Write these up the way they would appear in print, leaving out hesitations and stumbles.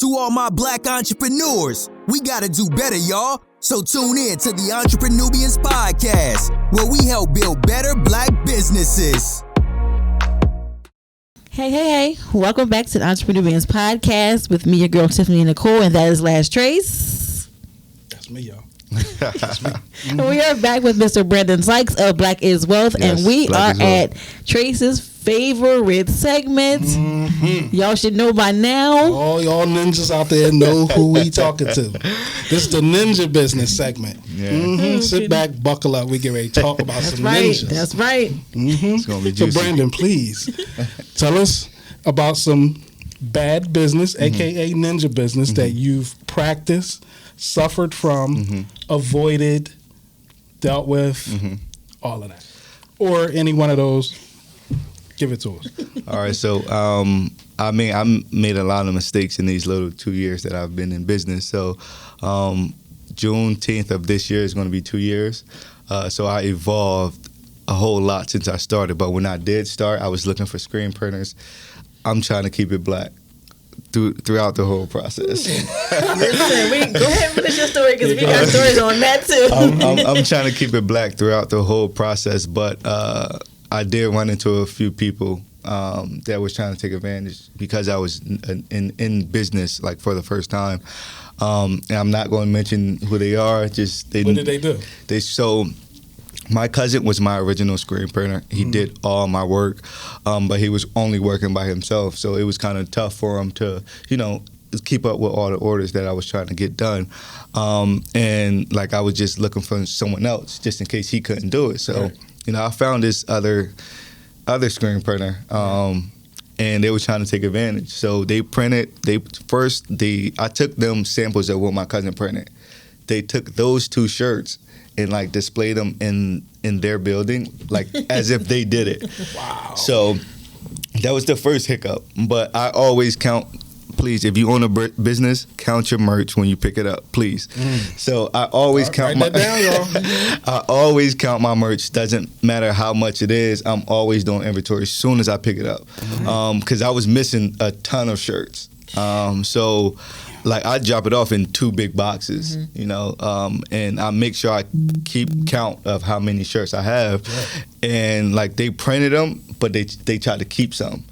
To all my black entrepreneurs, we gotta do better, y'all. So tune in to the EntrepreNUBIANS Podcast, where we help build better black businesses. Hey. Welcome back to the EntrepreNUBIANS Podcast with me, your girl, Tiffany Nicole, and that is Last Trace. That's me, y'all. That's me. And we are back with Mr. Brandon Sykes of Black is Wealth, and we are at Trace's favorite segment. Mm-hmm. Y'all should know by now. All y'all ninjas out there know who we talking to. This is the ninja business segment. Yeah. Mm-hmm. Sit back, buckle up. We get ready to talk about some ninjas. That's right. Mm-hmm. It's gonna be juicy. So Brandon, please tell us about some bad business, aka ninja business, that you've practiced, suffered from, avoided, dealt with, all of that, or any one of those. Give it to us. All right, so I made a lot of mistakes in these little 2 years that I've been in business. So June 10th of this year is going to be 2 years. So I evolved a whole lot since I started. But when I did start, I was looking for screen printers. I'm trying to keep it black throughout the whole process. Listen, go ahead and finish your story because we got stories on that too. I'm trying to keep it black throughout the whole process, but I did run into a few people that was trying to take advantage because I was in business like for the first time. And I'm not going to mention who they are. What did they do? My cousin was my original screen printer. He did all my work, but he was only working by himself. So it was kind of tough for him to, keep up with all the orders that I was trying to get done. And like I was just looking for someone else just in case he couldn't do it. So. Right. I found this other screen printer, and they were trying to take advantage. So they printed. I took them samples of what my cousin printed. They took those two shirts and like displayed them in their building, like as if they did it. Wow. So that was the first hiccup. But I always count. Please, if you own a business, count your merch when you pick it up, please. So I always count my. Down, y'all. I always count my merch. Doesn't matter how much it is. I'm always doing inventory as soon as I pick it up, because I was missing a ton of shirts. So, like I drop it off in 2 big boxes, and I make sure I keep count of how many shirts I have, and like they printed them, but they tried to keep some.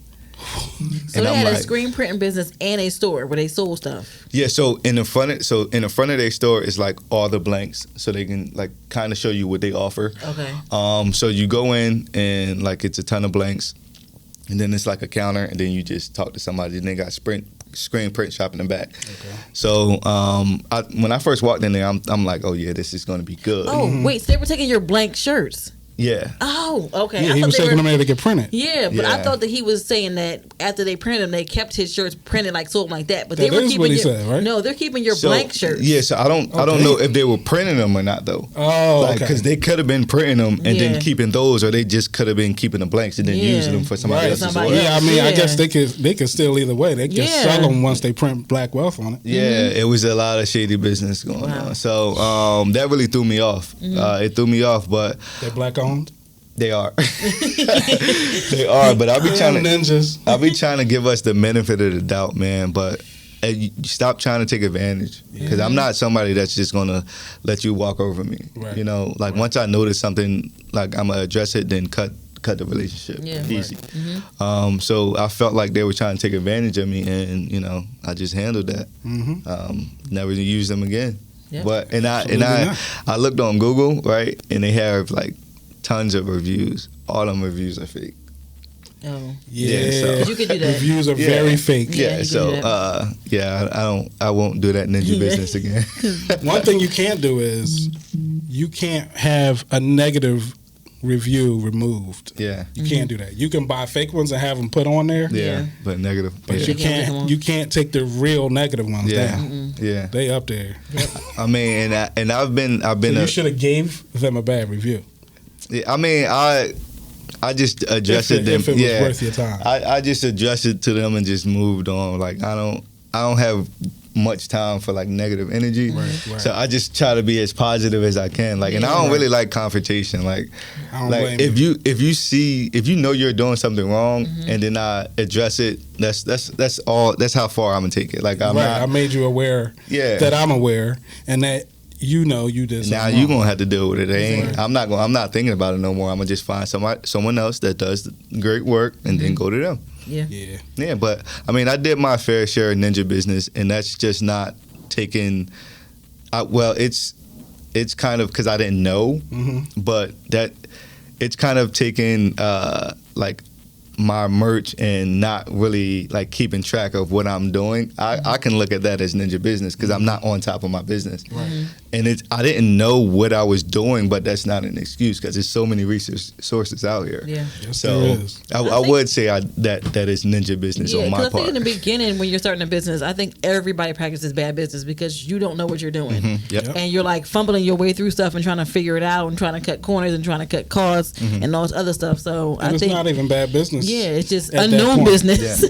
So they had a screen printing business and a store where they sold stuff. Yeah, so in the front of their store is like all the blanks, so they can like kind of show you what they offer. Okay. So you go in and like it's a ton of blanks, and then it's like a counter, and then you just talk to somebody, and they got screen print shop in the back. Okay. So when I first walked in there, I'm like, oh yeah, this is going to be good. Oh wait, so they were taking your blank shirts. Yeah. Oh, okay. Yeah, he was taking them in to get printed. Yeah, but I thought that he was saying that after they printed them, they kept his shirts printed like sold like that. But they were keeping your said, right? No, they're keeping your blank shirts. Yeah, so I don't know if they were printing them or not though. Oh, okay. Because they could have been printing them and then keeping those, or they just could have been keeping the blanks and then using them for somebody else's work. Yeah, I mean, I guess they could still either way. They can sell them once they print Black Wealth on it. Yeah, it was a lot of shady business going on. So that really threw me off. It threw me off, but they're black owned. They are. They are, but I'll be trying to give us the benefit of the doubt, man. But you stop trying to take advantage, because I'm not somebody that's just gonna let you walk over me. Right. Once I notice something, like I'm gonna address it, then cut the relationship. Easy. Right. So I felt like they were trying to take advantage of me, and I just handled that. Never used them again. Yep. But I looked on Google, right, and they have like tons of reviews. All them reviews are fake. Oh. Yeah. So. You could do that. Reviews are very fake. Yeah. So I won't do that ninja business again. One thing you can't do is you can't have a negative review removed. Yeah. You can't do that. You can buy fake ones and have them put on there. Yeah. But negative. But you can't take the real negative ones down. Yeah. They up there. Yep. I mean, and I've been. So you should have gave them a bad review. Yeah, I mean, I just adjusted them. If it was worth your time. I just adjusted to them and just moved on. Like I don't have much time for like negative energy. Right. So I just try to be as positive as I can. Like, and I don't really like confrontation. Like if you know you're doing something wrong and then I address it, that's all. That's how far I'm gonna take it. Like I made you aware that I'm aware and that you know you did something now you're gonna have to deal with it. I'm not thinking about it no more. I'm gonna just find someone else that does great work and then go to them. Yeah. But I mean, I did my fair share of ninja business, and that's just not taking. It's kind of because I didn't know, but that it's kind of taking like my merch and not really like keeping track of what I'm doing. I can look at that as ninja business because I'm not on top of my business. And I didn't know what I was doing, but that's not an excuse because there's so many sources out here. Yes, so there is. I would say that is ninja business on my part. I think in the beginning when you're starting a business, I think everybody practices bad business because you don't know what you're doing. And you're like fumbling your way through stuff and trying to figure it out and trying to cut corners and trying to cut costs and all this other stuff. So I think it's not even bad business. Yeah, it's just unknown business.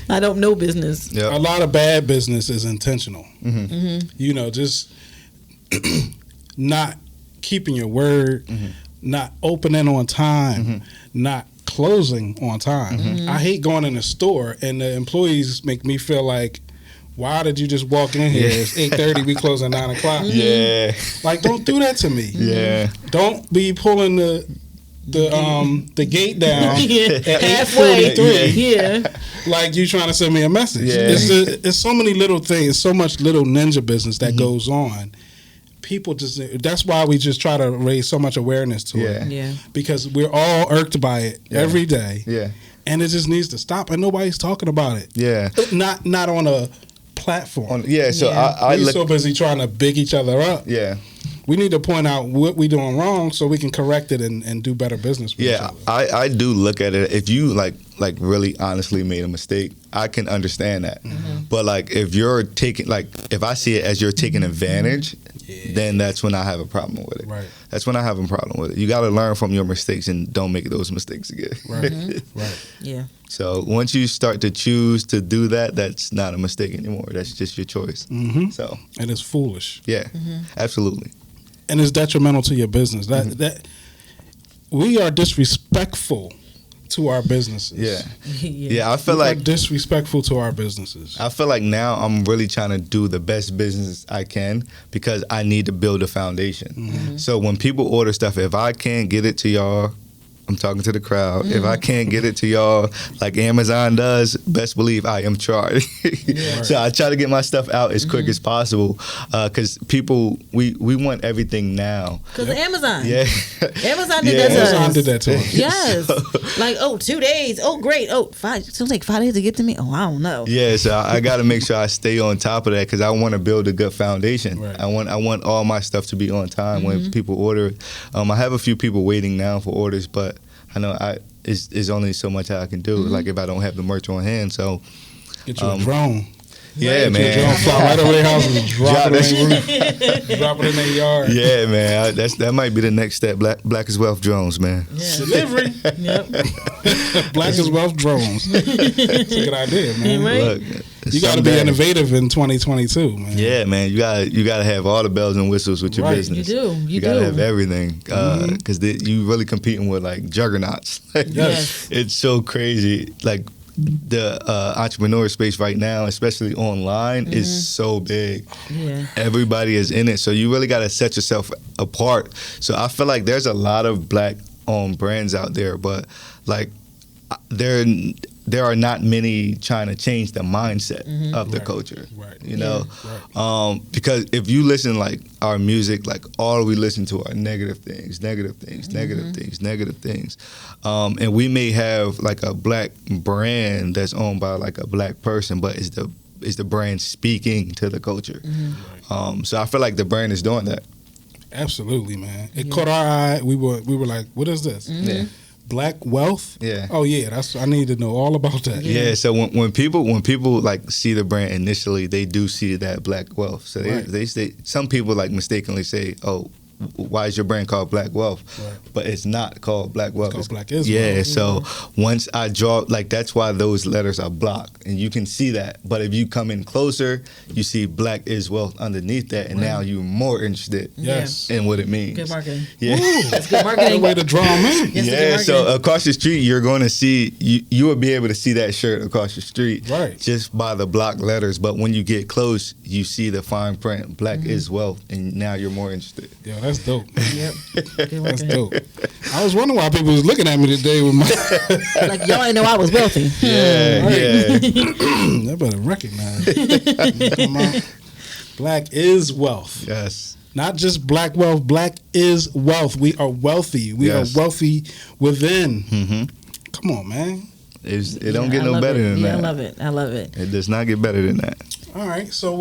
I don't know business. A lot of bad business is intentional. You know, just not keeping your word, not opening on time, not closing on time. I hate going in a store and the employees make me feel like, why did you just walk in here? It's 8:30, we close at 9 o'clock. Like, don't do that to me. Don't be pulling the gate down at halfway. 8:43. Like you trying to send me a message. It's so many little things, so much little ninja business that goes on. People that's why we just try to raise so much awareness to it. Because we're all irked by it every day. And it just needs to stop and nobody's talking about it. Not on a platform. We're so busy trying to big each other up. We need to point out what we're doing wrong so we can correct it and do better business with each other. I do look at it. If you like really honestly made a mistake, I can understand that. But like if you're taking if I see it as you're taking advantage, then that's when I have a problem with it. That's when I have a problem with it. You got to learn from your mistakes and don't make those mistakes again. So once you start to choose to do that, that's not a mistake anymore. That's just your choice. So and it's foolish. Absolutely. And it's detrimental to your business. That we are disrespectful to our businesses. I feel like disrespectful to our businesses. I feel like now I'm really trying to do the best business I can because I need to build a foundation. So when people order stuff, if I can't get it to y'all, I'm talking to the crowd. If I can't get it to y'all like Amazon does, best believe I am charged. So I try to get my stuff out as quick as possible because people, we want everything now. Because Amazon. Amazon did that to us. Yes. Like, 2 days. Oh, great. It's like 5 days to get to me. Oh, I don't know. So I got to make sure I stay on top of that because I want to build a good foundation. I want all my stuff to be on time when people order. I have a few people waiting now for orders, but I know it's only so much I can do. Like if I don't have the merch on hand, so get you a drone. Man. Get your drone, fly right over their house and drop it in their yard. Man. That might be the next step. Black is Wealth drones, man. Delivery. Black is Wealth drones. It's a good idea, man. Look, you got to be innovative in 2022, man. Man. You got to have all the bells and whistles with your business. You do. You got to have everything because you really competing with like juggernauts. It's so crazy. Like the entrepreneur space right now, especially online, is so big. Everybody is in it, so you really got to set yourself apart. So I feel like there's a lot of Black-owned brands out there, but like there are not many trying to change the mindset of the culture. You know, because if you listen like our music, like all we listen to are negative things, and we may have like a Black brand that's owned by like a Black person, but is the brand speaking to the culture? So I feel like the brand is doing that. Absolutely, man. It caught our eye. We were like, what is this? Black wealth? Oh yeah, I need to know all about that. So when people like see the brand initially, they do see that Black wealth. So they say, some people like mistakenly say, oh, why is your brand called Black Wealth? Right. But it's not called Black Wealth. It's called Black is yeah, Wealth. So once I draw, like that's why those letters are blocked, and you can see that. But if you come in closer, you see Black is Wealth underneath that, and now you're more interested in what it means. Good marketing. Yeah. That's good marketing. Good way to draw them in. Yeah, so across the street, you're going to see, you will be able to see that shirt across the street just by the block letters. But when you get close, you see the fine print, Black is Wealth, and now you're more interested. Yeah, that's dope. Yep. That's dope. I was wondering why people was looking at me today with my... like, y'all ain't know I was wealthy. Yeah. I better recognize it. Come on. Black is Wealth. Yes. Not just Black Wealth. Black is Wealth. We are wealthy. We are wealthy within. Mm-hmm. Come on, man. It don't get no better than that. I love it. I love it. It does not get better than that. All right. So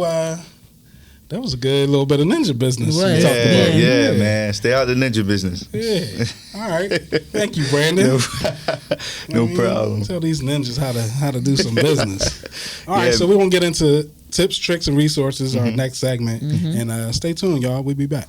that was a good little bit of ninja business. Yeah, man. Stay out of the ninja business. Yeah. All right. Thank you, Brandon. No problem. Tell these ninjas how to do some business. All right. So we're going to get into tips, tricks, and resources, our next segment. And stay tuned, y'all. We'll be back.